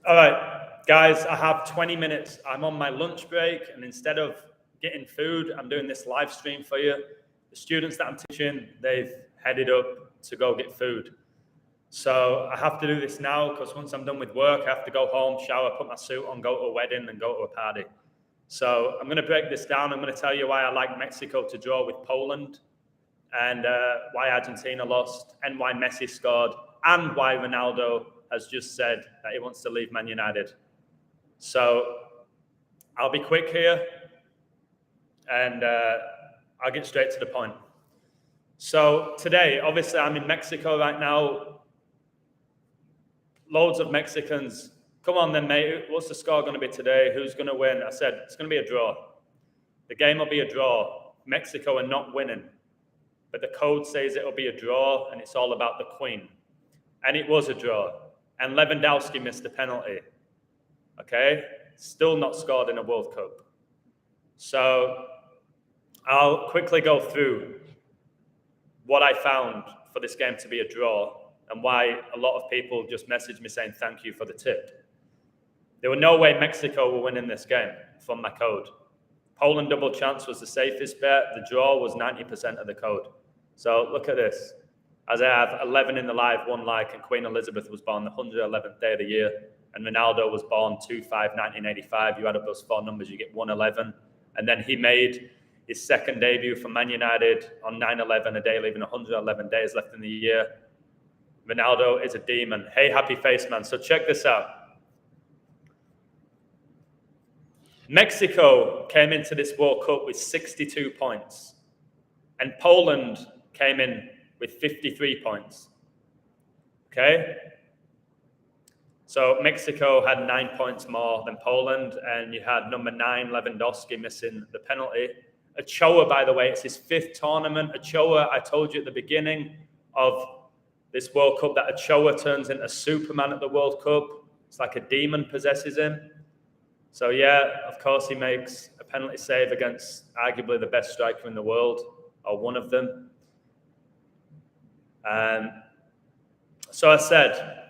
All right, guys, I have 20 minutes. I'm on my lunch break, and instead of getting food, I'm doing this live stream for you. The students that I'm teaching, they've headed up to go get food. So I have to do this now because once I'm done with work, I have to go home, shower, put my suit on, go to a wedding, and go to a party. So I'm going to break this down. I'm going to tell you why I like Mexico to draw with Poland, and why Argentina lost, and why Messi scored, and why Ronaldo has just said that he wants to leave Man United. So I'll be quick here, and I'll get straight to the point. So today, obviously, I'm in Mexico right now. Loads of Mexicans. Come on then, mate. What's the score going to be today? Who's going to win? I said, it's going to be a draw. The game will be a draw. Mexico are not winning. But the code says it'll be a draw, and it's all about the Queen. And it was a draw. And Lewandowski missed a penalty. Okay? Still not scored in a World Cup. So I'll quickly go through what I found for this game to be a draw and why a lot of people just messaged me saying thank you for the tip. There were no way Mexico were winning this game from my code. Poland double chance was the safest bet. The draw was 90% of the code. So look at this. As I have 11 in the live, 1 like, and Queen Elizabeth was born the 111th day of the year, and Ronaldo was born 2/5/1985. You add up those 4 numbers, you get 111. And then he made his second debut for Man United on 9/11, a day leaving 111 days left in the year. Ronaldo is a demon. Hey, happy face, man. So check this out. Mexico came into this World Cup with 62 points, and Poland came in with 53 points. Okay? So Mexico had 9 points more than Poland, and you had number 9, Lewandowski, missing the penalty. Ochoa, by the way, it's his 5th tournament. Ochoa, I told you at the beginning of this World Cup that Ochoa turns into Superman at the World Cup. It's like a demon possesses him. So yeah, of course he makes a penalty save against arguably the best striker in the world, or one of them. So I said,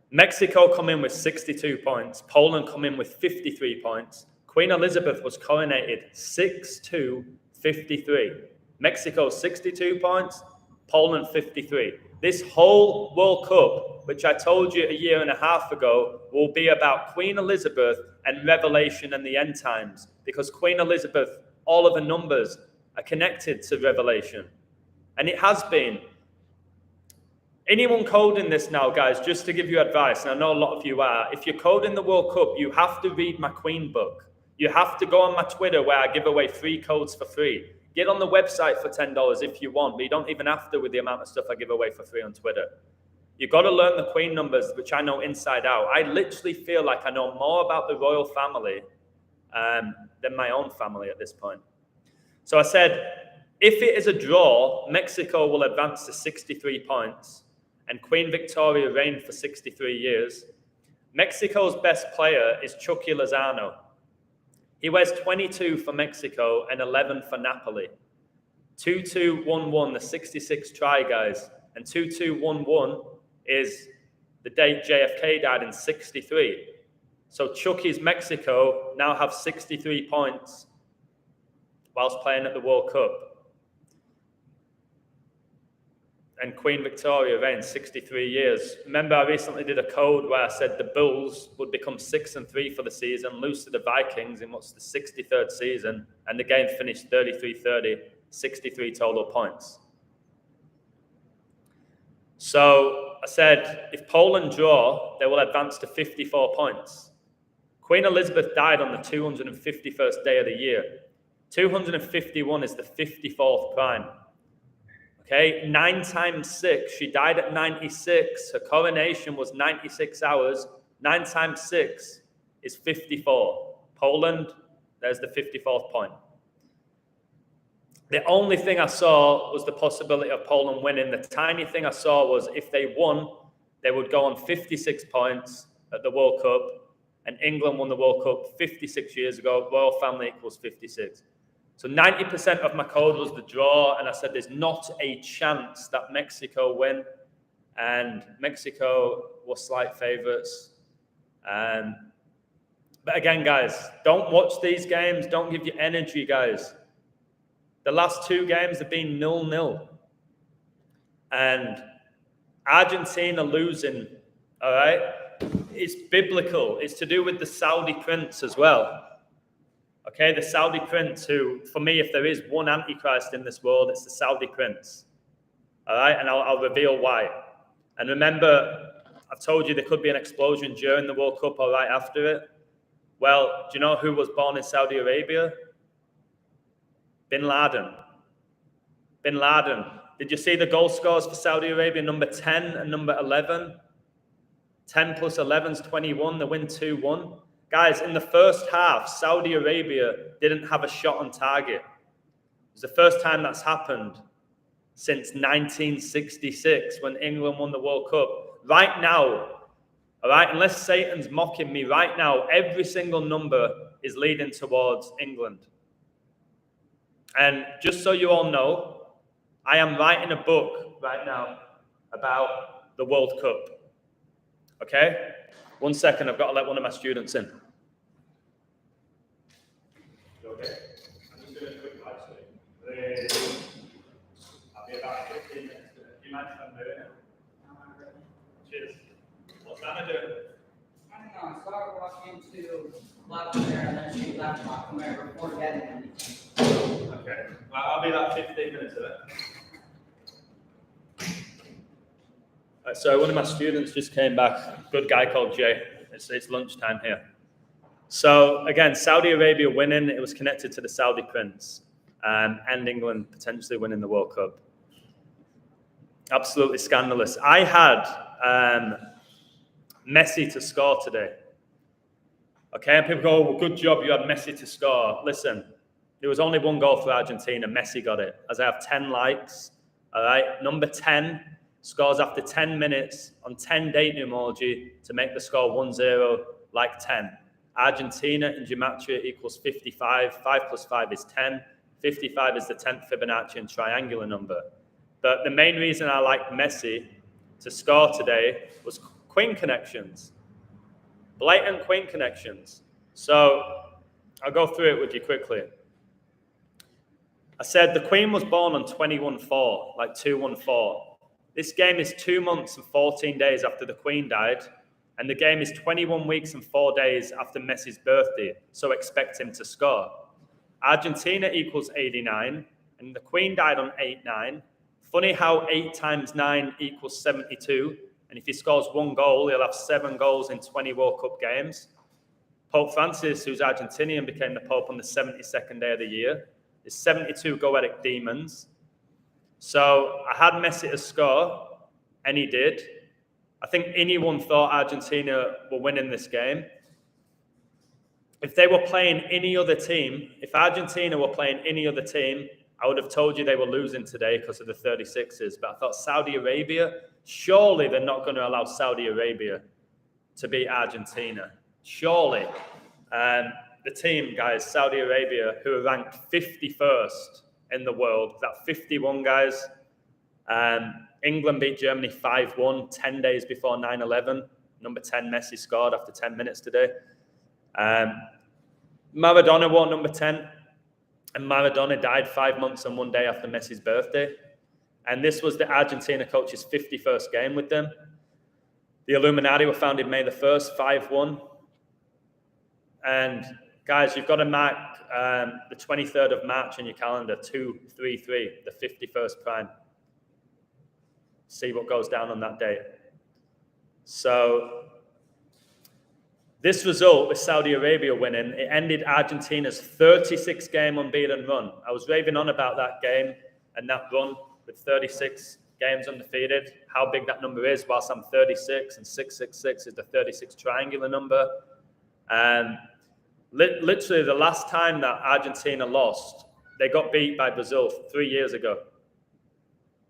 Mexico come in with 62 points. Poland come in with 53 points. Queen Elizabeth was coronated 6-2-53. Mexico 62 points, Poland 53. This whole World Cup, which I told you a year and a half ago, will be about Queen Elizabeth and Revelation and the end times. Because Queen Elizabeth, all of the numbers are connected to Revelation. And it has been. Anyone coding this now, guys, just to give you advice, and I know a lot of you are, if you're coding the World Cup, you have to read my Queen book. You have to go on my Twitter where I give away free codes for free. Get on the website for $10 if you want, but you don't even have to with the amount of stuff I give away for free on Twitter. You've got to learn the Queen numbers, which I know inside out. I literally feel like I know more about the royal family than my own family at this point. So I said, if it is a draw, Mexico will advance to 63 points, and Queen Victoria reigned for 63 years. Mexico's best player is Chucky Lozano. He wears 22 for Mexico and 11 for Napoli. 2211, the 66 try, guys. And 2211 is the date JFK died in 63. So Chucky's Mexico now have 63 points whilst playing at the World Cup. And Queen Victoria reigned 63 years. Remember, I recently did a code where I said the Bulls would become 6-3 for the season, lose to the Vikings in what's the 63rd season, and the game finished 33-30, 63 total points. So I said, if Poland draw, they will advance to 54 points. Queen Elizabeth died on the 251st day of the year. 251 is the 54th prime. Okay, 9 times 6. She died at 96. Her coronation was 96 hours. 9 times 6 is 54. Poland, there's the 54th point. The only thing I saw was the possibility of Poland winning. The tiny thing I saw was if they won, they would go on 56 points at the World Cup. And England won the World Cup 56 years ago. Royal family equals 56. So 90% of my code was the draw, and I said there's not a chance that Mexico win. And Mexico were slight favourites. But again, guys, don't watch these games. Don't give your energy, guys. The last 2 games have been 0-0. And Argentina losing, all right, it's biblical. It's to do with the Saudi prince as well. Okay, the Saudi prince who, for me, if there is one antichrist in this world, it's the Saudi prince. All right, and I'll reveal why. And remember, I've told you there could be an explosion during the World Cup or right after it. Well, do you know who was born in Saudi Arabia? Bin Laden. Bin Laden. Did you see the goal scores for Saudi Arabia? Number 10 and number 11. 10 plus 11 is 21. They win 2-1. Guys, in the first half, Saudi Arabia didn't have a shot on target. It was the first time that's happened since 1966 when England won the World Cup. Right now, all right, unless Satan's mocking me, right now, every single number is leading towards England. And just so you all know, I am writing a book right now about the World Cup. Okay? 1 second, I've got to let one of my students in. Okay? I'm just doing a quick live stream. I'll be about 15 minutes. Do you mind if I'm doing it? Cheers. What's Anna doing? I don't know. I saw her walk into left there and then she left from there before getting anything. Okay. Well, I'll be about 15 minutes of it. So one of my students just came back, good guy called Jay. It's lunchtime here. So again, Saudi Arabia winning, it was connected to the Saudi prince, and England potentially winning the World Cup. Absolutely scandalous. I had Messi to score today. Okay, and people go, well, good job, you had Messi to score. Listen, there was only 1 goal for Argentina. Messi got it, as I have 10 likes. All right, number 10 scores after 10 minutes on 10 date numerology to make the score 1-0, like 10. Argentina in gematria equals 55. 5 plus 5 is 10. 55 is the 10th Fibonacci and triangular number. But the main reason I liked Messi to score today was queen connections. Blatant queen connections. So I'll go through it with you quickly. I said the queen was born on 21-4, like 2-1-4. This game is 2 months and 14 days after the queen died, and the game is 21 weeks and 4 days after Messi's birthday, so expect him to score. Argentina equals 89, and the queen died on 8-9. Funny how 8 times 9 equals 72, and if he scores 1 goal, he'll have 7 goals in 20 World Cup games. Pope Francis, who's Argentinian, became the Pope on the 72nd day of the year. There's 72 goetic demons. So I had Messi to score, and he did. I think anyone thought Argentina were winning this game. If they were playing any other team, if Argentina were playing any other team, I would have told you they were losing today because of the 36ers. But I thought Saudi Arabia, surely they're not going to allow Saudi Arabia to beat Argentina. Surely. The team, guys, Saudi Arabia, who are ranked 51st in the world, that 51 guys. England beat Germany 5-1, 10 days before 9/11. Number 10, Messi scored after 10 minutes today. Maradona wore number 10, and Maradona died 5 months and 1 day after Messi's birthday. And this was the Argentina coach's 51st game with them. The Illuminati were founded May the 1st, 5-1. And guys, you've got to mark the 23rd of March in your calendar, 233, the 51st prime. See what goes down on that date. So this result with Saudi Arabia winning, it ended Argentina's 36-game unbeaten run. I was raving on about that game and that run with 36 games undefeated, how big that number is, whilst I'm 36, and 666 is the 36 triangular number. Literally the last time that Argentina lost, they got beat by Brazil 3 years ago.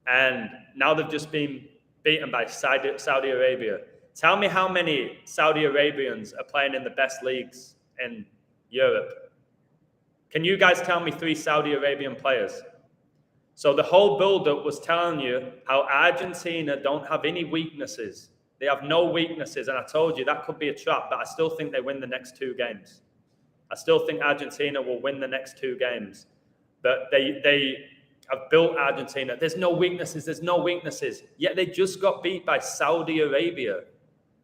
And now they've just been beaten by Saudi Arabia. Tell me how many Saudi Arabians are playing in the best leagues in Europe. Can you guys tell me 3 Saudi Arabian players? So the whole build-up was telling you how Argentina don't have any weaknesses. They have no weaknesses, and I told you that could be a trap, but I still think they win the next 2 games. I still think Argentina will win the next 2 games. But they have built Argentina. There's no weaknesses. Yet they just got beat by Saudi Arabia.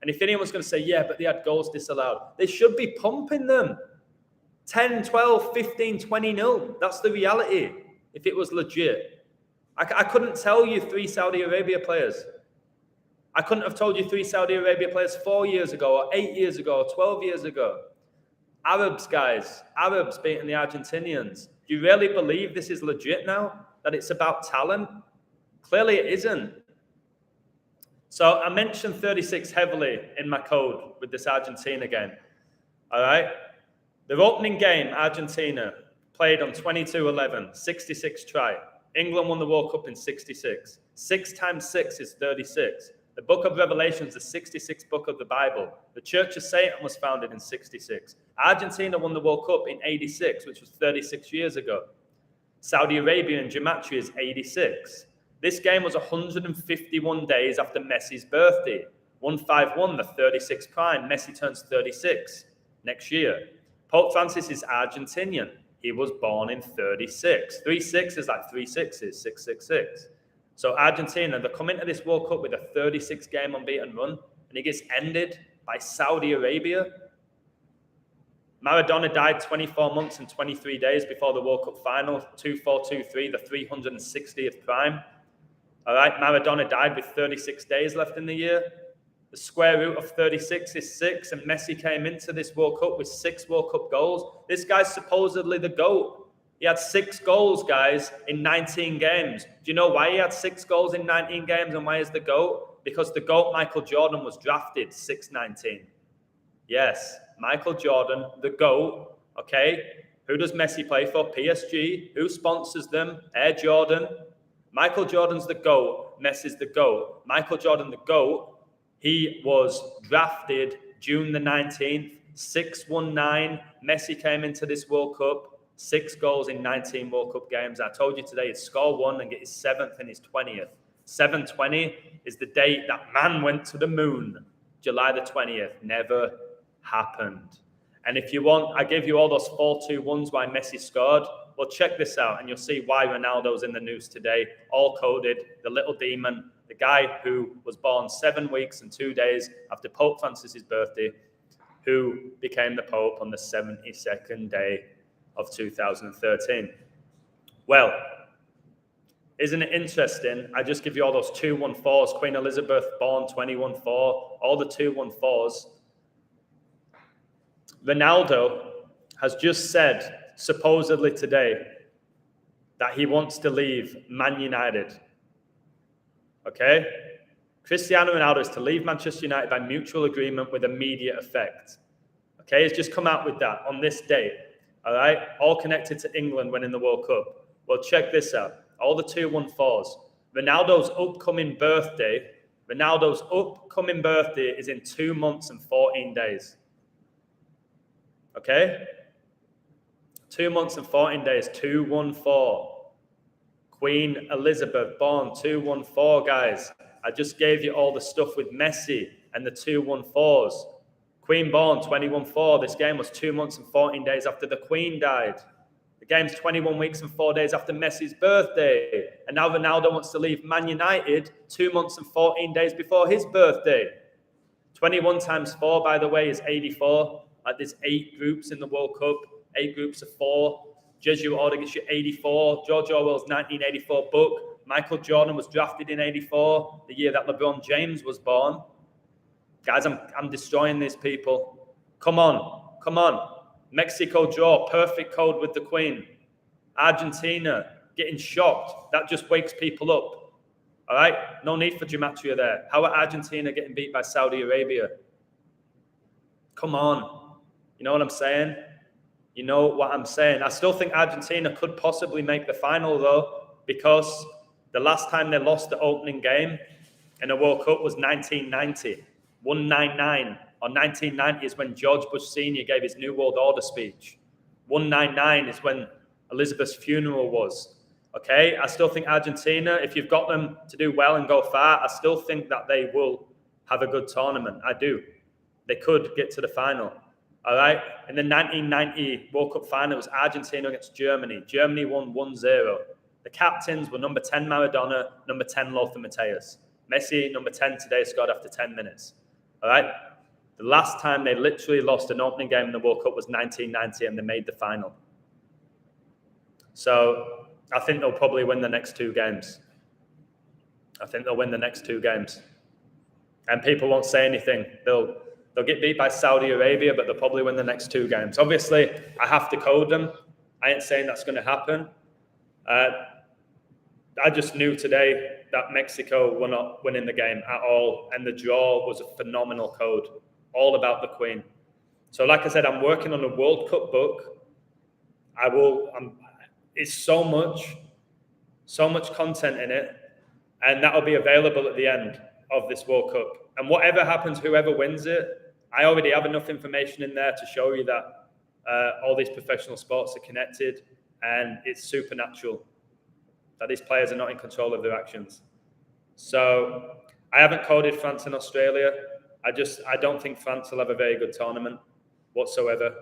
And if anyone's going to say, yeah, but they had goals disallowed, they should be pumping them. 10, 12, 15, 20-0. That's the reality, if it was legit. I couldn't tell you 3 Saudi Arabia players. I couldn't have told you 3 Saudi Arabia players 4 years ago, or 8 years ago, or 12 years ago. Arabs, guys. Arabs beating the Argentinians. Do you really believe this is legit now? That it's about talent? Clearly it isn't. So I mentioned 36 heavily in my code with this Argentina game. All right? Their opening game, Argentina, played on 22-11, 66 try. England won the World Cup in 66. 6 times 6 is 36. The book of Revelation is the 66th book of the Bible. The Church of Satan was founded in 66. Argentina won the World Cup in 86, which was 36 years ago. Saudi Arabia in gematria is 86. This game was 151 days after Messi's birthday. 151, the 36th prime. Messi turns 36 next year. Pope Francis is Argentinian. He was born in 36. 36 is like 3 sixes, 666. So Argentina, they come into this World Cup with a 36-game unbeaten run, and it gets ended by Saudi Arabia. Maradona died 24 months and 23 days before the World Cup final, 2423, the 360th prime. All right, Maradona died with 36 days left in the year. The square root of 36 is 6, and Messi came into this World Cup with 6 World Cup goals. This guy's supposedly the GOAT. He had 6 goals, guys, in 19 games. Do you know why he had 6 goals in 19 games and why he's the GOAT? Because the GOAT, Michael Jordan, was drafted 6'19". Yes, Michael Jordan, the GOAT, okay? Who does Messi play for? PSG. Who sponsors them? Air Jordan. Michael Jordan's the GOAT. Messi's the GOAT. Michael Jordan, the GOAT, he was drafted June the 19th, 6'19". Messi came into this World Cup. 6 goals in 19 World Cup games. I told you today he'd score 1 and get his 7th and his 20th. 7/20 is the date that man went to the moon. July the 20th. Never happened. And if you want, I give you all those 4-2-1s why Messi scored. Well, check this out and you'll see why Ronaldo's in the news today. All coded. The little demon. The guy who was born 7 weeks and 2 days after Pope Francis's birthday, who became the Pope on the 72nd day of 2013. Well, isn't it interesting? I just give you all those 2-1-4s. Queen Elizabeth born 21-4, all the 2-1-4s. Ronaldo has just said, supposedly today, that he wants to leave Man United. Okay? Cristiano Ronaldo is to leave Manchester United by mutual agreement with immediate effect. Okay, he's just come out with that on this date. All right, all connected to England winning the World Cup. Well, check this out. All the 2-1-4s. Ronaldo's upcoming birthday is in 2 months and 14 days. Okay? 2 months and 14 days, 2-1-4. Queen Elizabeth, born 2-1-4, guys. I just gave you all the stuff with Messi and the 2-1-4s. Queen born 21-4. This game was 2 months and 14 days after the Queen died. The game's 21 weeks and 4 days after Messi's birthday. And now Ronaldo wants to leave Man United 2 months and 14 days before his birthday. 21 times 4, by the way, is 84. There's 8 groups in the World Cup. 8 groups of 4. Jesuit order gets you 84. George Orwell's 1984 book. Michael Jordan was drafted in 84, the year that LeBron James was born. Guys, I'm destroying these people. Come on. Mexico draw, perfect code with the Queen. Argentina getting shocked. That just wakes people up. All right? No need for gematria there. How are Argentina getting beat by Saudi Arabia? Come on. You know what I'm saying? You know what I'm saying. I still think Argentina could possibly make the final, though, because the last time they lost the opening game in a World Cup was 1990. 199, or 1990 is when George Bush Sr. gave his New World Order speech. 199 is when Elizabeth's funeral was. Okay, I still think Argentina, if you've got them to do well and go far, I still think that they will have a good tournament. I do. They could get to the final. All right. In the 1990 World Cup final, it was Argentina against Germany. Germany won 1-0. The captains were number 10 Maradona, number 10 Lothar Matthäus. Messi, number 10 today, scored after 10 minutes. All right. The last time they literally lost an opening game in the World Cup was 1990, and they made the final. So I think they'll probably win the next 2 games. And people won't say anything. They'll get beat by Saudi Arabia, but they'll probably win the next 2 games. Obviously, I have to code them. I ain't saying that's going to happen. I just knew today that Mexico were not winning the game at all, and the draw was a phenomenal code, all about the Queen. So like I said, I'm working on a World Cup book. It's so much content in it, and that'll be available at the end of this World Cup. And whatever happens, whoever wins it, I already have enough information in there to show you that all these professional sports are connected, and it's supernatural, that these players are not in control of their actions. So I haven't coded France and Australia. I don't think France will have a very good tournament whatsoever.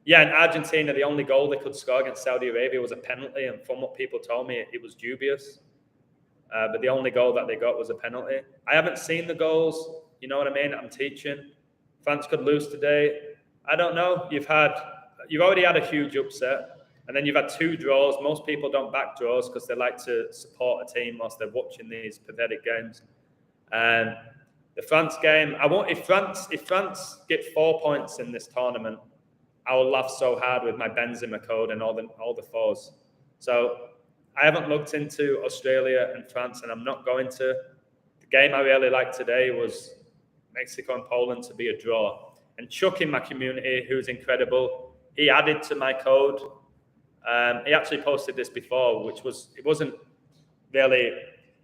Yeah, in Argentina, the only goal they could score against Saudi Arabia was a penalty, and from what people told me, it was dubious. But the only goal that they got was a penalty. I haven't seen the goals. You know what I mean? I'm teaching. France could lose today. I don't know. You've already had a huge upset, and then you've had 2 draws. Most people don't back draws because they like to support a team whilst they're watching these pathetic games. And the France game, if France get 4 points in this tournament, I will laugh so hard with my Benzema code and all the 4s. So I haven't looked into Australia and France, and I'm not going to. The game I really liked today was Mexico and Poland to be a draw. And Chuck in my community, who's incredible, he added to my code. He actually posted this before, it wasn't really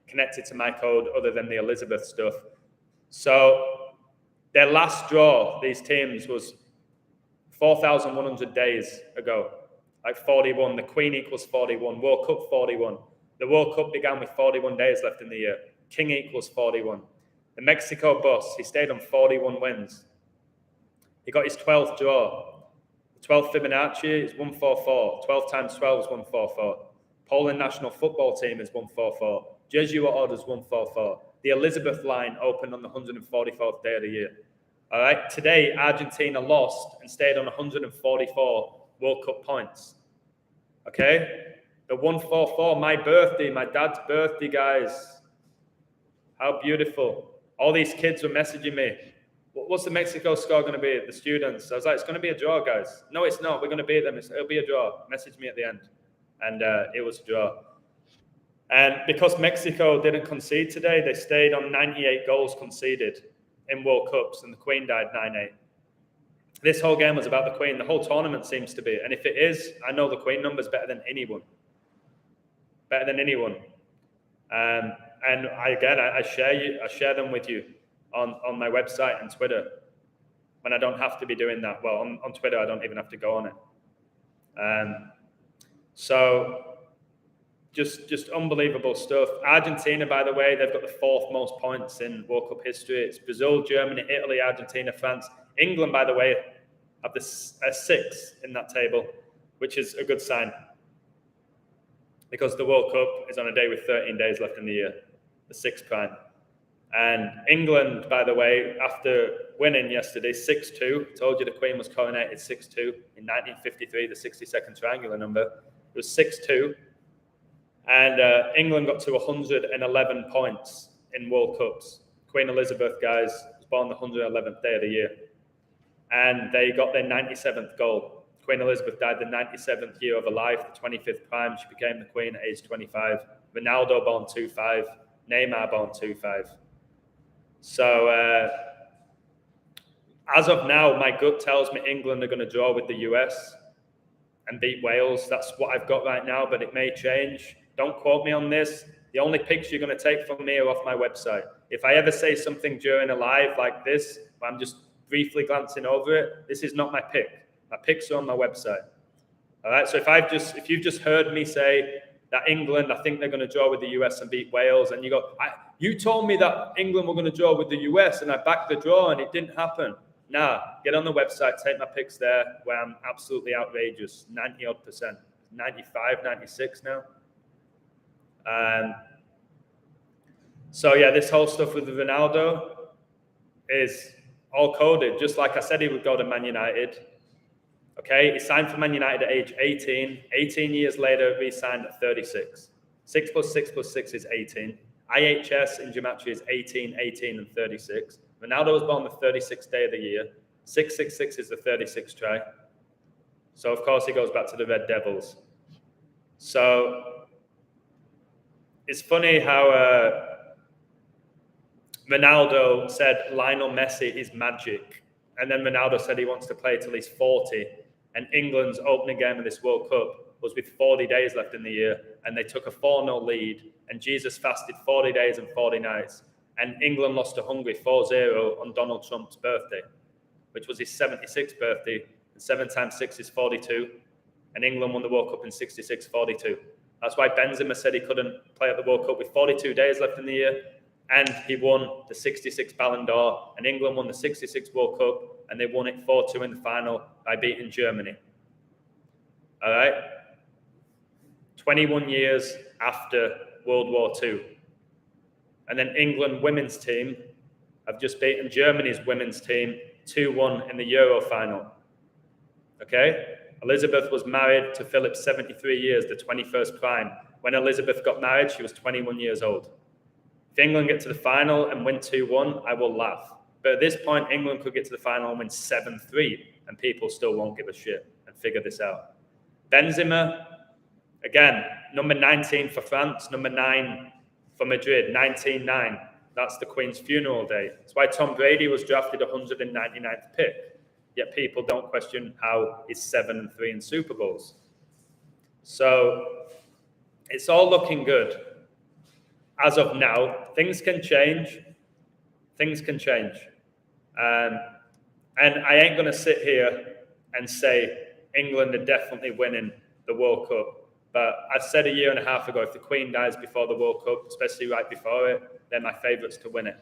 connected to my code other than the Elizabeth stuff. So their last draw, these teams, was 4,100 days ago. Like 41, the Queen equals 41, World Cup 41. The World Cup began with 41 days left in the year. King equals 41. The Mexico boss, he stayed on 41 wins. He got his 12th draw. The 12th Fibonacci is 144. 12 times 12 is 144. Poland national football team is 144. Jesuit order is 144. The Elizabeth line opened on the 144th day of the year. All right. Today, Argentina lost and stayed on 144 World Cup points. Okay. The 144, my birthday, my dad's birthday, guys. How beautiful. All these kids were messaging me. What's the Mexico score going to be? The students. I was like, it's going to be a draw, guys. No, it's not. We're going to beat them. It'll be a draw. Message me at the end. And it was a draw. And because Mexico didn't concede today, they stayed on 98 goals conceded in World Cups, and the Queen died 9-8. This whole game was about the Queen. The whole tournament seems to be. And if it is, I know the Queen number's better than anyone. Better than anyone. And I share them with you on my website and Twitter when I don't have to be doing that. Well, on Twitter, I don't even have to go on it. So just unbelievable stuff. Argentina, by the way, they've got the 4th most points in World Cup history. It's Brazil, Germany, Italy, Argentina, France. England, by the way, have the 6th in that table, which is a good sign because the World Cup is on a day with 13 days left in the year, the 6th prime. And England, by the way, after winning yesterday 6-2, told you the Queen was coronated 6-2 in 1953, the 62nd triangular number. It was 6-2. And England got to 111 points in World Cups. Queen Elizabeth, guys, was born the 111th day of the year. And they got their 97th goal. Queen Elizabeth died the 97th year of her life, the 25th prime. She became the Queen at age 25. Ronaldo born 2-5. Neymar born 2-5. So as of now, my gut tells me England are going to draw with the US and beat Wales. That's what I've got right now, but it may change. Don't quote me on this. The only picks you're going to take from me are off my website. If I ever say something during a live like this, where I'm just briefly glancing over it, this is not my pick. My picks are on my website. All right. So if you've just heard me say that England, I think they're going to draw with the US and beat Wales, and you go, You told me that England were going to draw with the US and I backed the draw and it didn't happen. Nah, get on the website, take my picks there where I'm absolutely outrageous, 90 odd percent, 95, 96 now. So yeah, this whole stuff with Ronaldo is all coded, just like I said he would go to Man United. Okay, he signed for Man United at age 18. 18 years later, re-signed at 36. 6 plus 6 plus 6 is 18. IHS in gematria is 18, 18, and 36. Ronaldo was born the 36th day of the year. 666 is the 36th try. So, of course, he goes back to the Red Devils. So, it's funny how Ronaldo said Lionel Messi is magic. And then Ronaldo said he wants to play till he's 40. And England's opening game of this World Cup was with 40 days left in the year. And they took a 4-0 lead. And Jesus fasted 40 days and 40 nights. And England lost to Hungary 4-0 on Donald Trump's birthday, which was his 76th birthday. And 7 times 6 is 42. And England won the World Cup in 66-42. That's why Benzema said he couldn't play at the World Cup with 42 days left in the year. And he won the 66 Ballon d'Or. And England won the 66 World Cup. And they won it 4-2 in the final by beating Germany. All right? 21 years after World War II. And then England women's team have just beaten Germany's women's team 2-1 in the Euro final. Okay? Elizabeth was married to Philip 73 years, the 21st prime. When Elizabeth got married, she was 21 years old. If England get to the final and win 2-1, I will laugh. But at this point, England could get to the final and win 7-3, and people still won't give a shit and figure this out. Benzema, again, number 19 for France, number 9 for Madrid, 19-9. That's the Queen's funeral day. That's why Tom Brady was drafted 199th pick. Yet people don't question how he's 7-3 in Super Bowls. So it's all looking good. As of now, things can change. Things can change. And I ain't going to sit here and say England are definitely winning the World Cup. But I said a year and a half ago, if the Queen dies before the World Cup, especially right before it, they're my favourites to win it.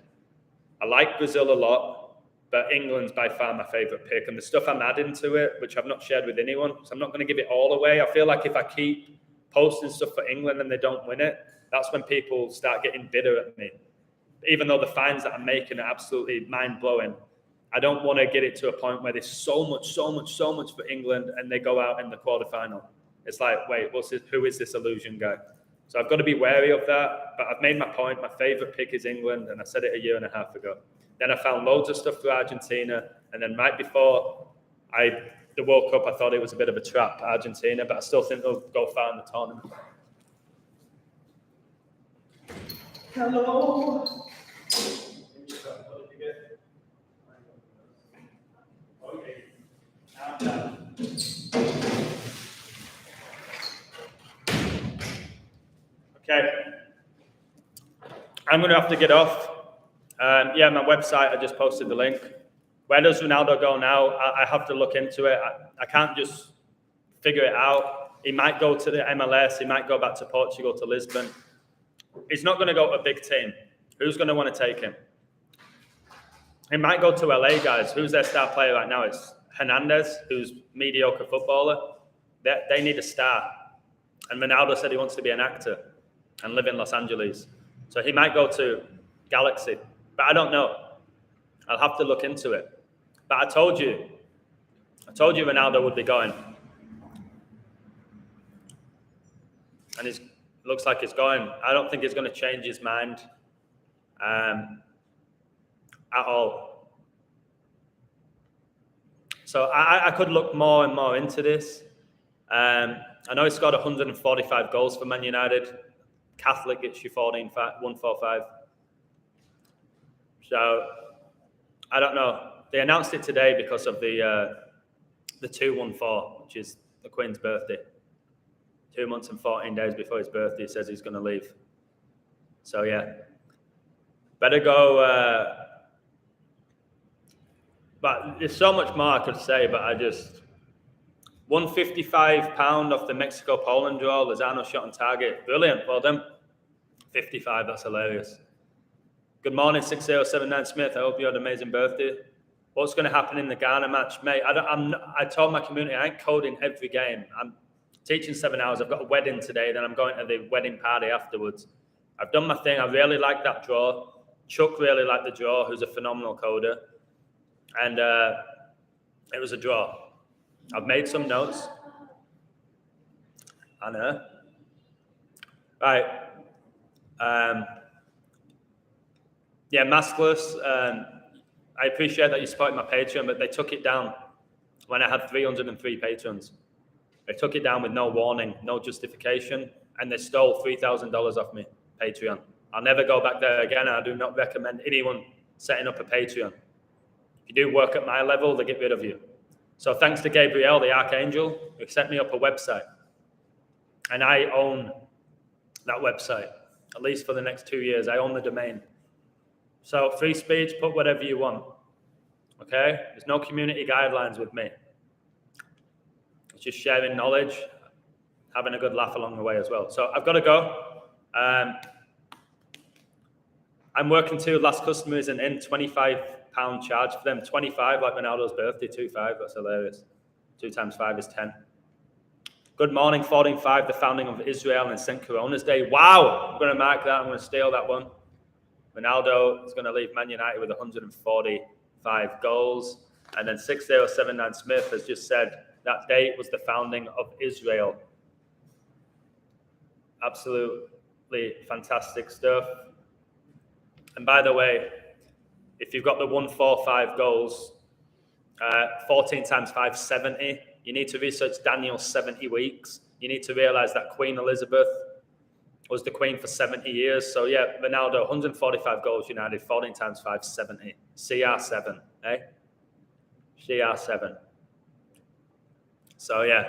I like Brazil a lot, but England's by far my favourite pick. And the stuff I'm adding to it, which I've not shared with anyone, so I'm not going to give it all away. I feel like if I keep posting stuff for England and they don't win it, that's when people start getting bitter at me. Even though the finds that I'm making are absolutely mind-blowing, I don't want to get it to a point where there's so much for England and they go out in the quarterfinal. It's like, wait, who is this illusion guy? So I've got to be wary of that. But I've made my point. My favourite pick is England, and I said it a year and a half ago. Then I found loads of stuff for Argentina, and then right before the World Cup, I thought it was a bit of a trap, Argentina, but I still think they'll go far in the tournament. Hello. Okay. I'm going to have to get off. Yeah, my website, I just posted the link. Where does Ronaldo go now? I have to look into it. I can't just figure it out. He might go to the MLS. He might go back to Portugal, to Lisbon. He's not going to go to a big team. Who's going to want to take him? He might go to LA, guys. Who's their star player right now? It's Hernandez, who's mediocre footballer. They need a star. And Ronaldo said he wants to be an actor and live in Los Angeles. So he might go to Galaxy. But I don't know. I'll have to look into it. But I told you Ronaldo would be going. And it looks like he's going. I don't think he's going to change his mind at all. So I could look more and more into this. I know he scored 145 goals for Man United. Catholic gets you 145. So I don't know. They announced it today because of the 214, which is the Queen's birthday. 2 months and 14 days before his birthday, he says he's going to leave. So yeah, better go. But there's so much more I could say, but I just £155 off the Mexico-Poland draw. Lozano shot on target. Brilliant. Well done. 55, that's hilarious. Good morning, 6079 Smith. I hope you had an amazing birthday. What's going to happen in the Ghana match, mate? I told my community I ain't coding every game. I'm teaching 7 hours. I've got a wedding today. Then I'm going to the wedding party afterwards. I've done my thing. I really like that draw. Chuck really liked the draw, who's a phenomenal coder. And it was a draw. I've made some notes. I know. Right. Yeah, Maskless. I appreciate that you supported my Patreon, but they took it down when I had 303 patrons. They took it down with no warning, no justification, and they stole $3,000 off me, Patreon. I'll never go back there again. I do not recommend anyone setting up a Patreon. If you do work at my level, they get rid of you. So thanks to Gabriel, the Archangel, who set me up a website. And I own that website, at least for the next 2 years. I own the domain. So free speech, put whatever you want, okay? There's no community guidelines with me. It's just sharing knowledge, having a good laugh along the way as well. So I've got to go. I'm working too. Last customer isn't in. £25 charge for them. 25, like Ronaldo's birthday, 2.5. That's hilarious. 2 times 5 is 10. Good morning, 14.5, the founding of Israel and St. Corona's Day. Wow, I'm going to mark that. I'm going to steal that one. Ronaldo is going to leave Man United with 145 goals. And then 6079 Smith has just said that date was the founding of Israel. Absolutely fantastic stuff. And by the way, if you've got the 145 goals, 14 times 5, 70. You need to research Daniel's 70 weeks. You need to realize that Queen Elizabeth was the queen for 70 years. So yeah, Ronaldo, 145 goals United, 14 times 5, 70. CR7, eh? CR7. So yeah.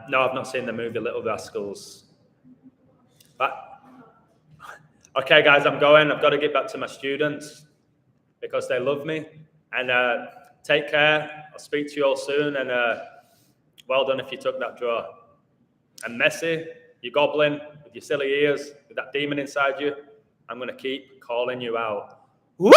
No, I've not seen the movie Little Rascals. But, okay, guys, I'm going. I've got to get back to my students because they love me. And take care. I'll speak to you all soon. And well done if you took that draw. And Messi, you goblin with your silly ears, with that demon inside you, I'm going to keep calling you out. Woo!